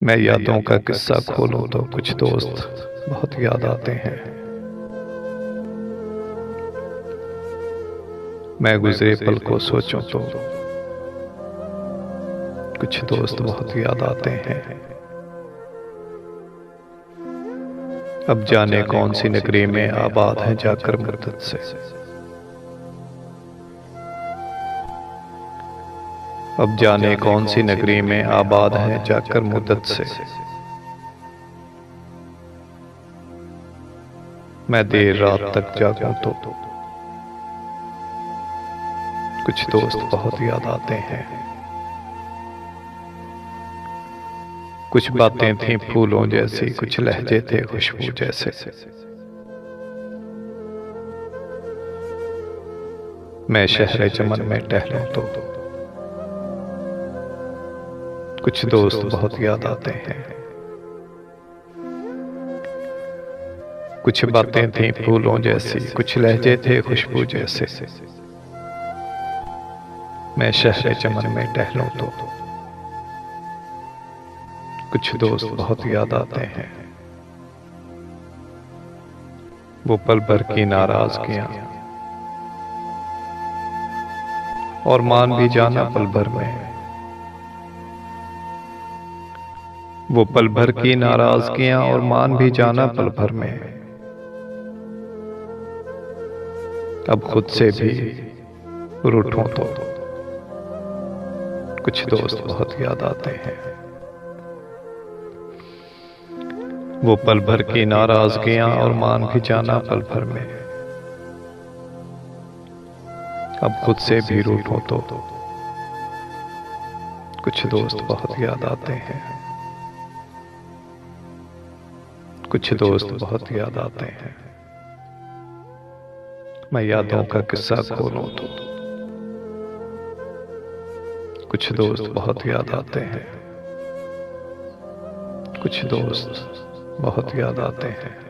मैं यादों का किस्सा खोलूं तो कुछ दोस्त बहुत याद आते हैं। मैं गुजरे पल को सोचूं तो कुछ दोस्त बहुत याद आते हैं। अब जाने कौन सी नगरी में आबाद है जाकर मुद्दत से। अब जाने कौन सी नगरी में आबाद है जाकर मुद्दत से। मैं देर रात तक जागूं तो कुछ दोस्त बहुत याद आते हैं। कुछ बातें थीं फूलों जैसी, कुछ लहजे थे खुशबू जैसे। मैं शहरे चमन में टहलूं तो कुछ दोस्त बहुत याद आते हैं। कुछ बातें थीं फूलों जैसी, कुछ लहजे थे खुशबू जैसे। मैं शहरे चमन में टहलूं तो कुछ दोस्त बहुत याद आते हैं। वो पल भर की नाराजगियां और मान भी जाना पल भर में। वो पल भर की नाराजगियां और मान भी जाना पल भर में। अब खुद से भी रूठूं तो कुछ दोस्त बहुत याद आते हैं। वो पल भर की नाराजगियां और मान भी जाना पल भर में। अब खुद से भी रूठूं तो कुछ दोस्त बहुत याद आते हैं। कुछ दोस्त बहुत याद आते हैं। मैं यादों का किस्सा खोलूं तो कुछ दोस्त बहुत याद आते हैं। कुछ दोस्त बहुत याद आते हैं।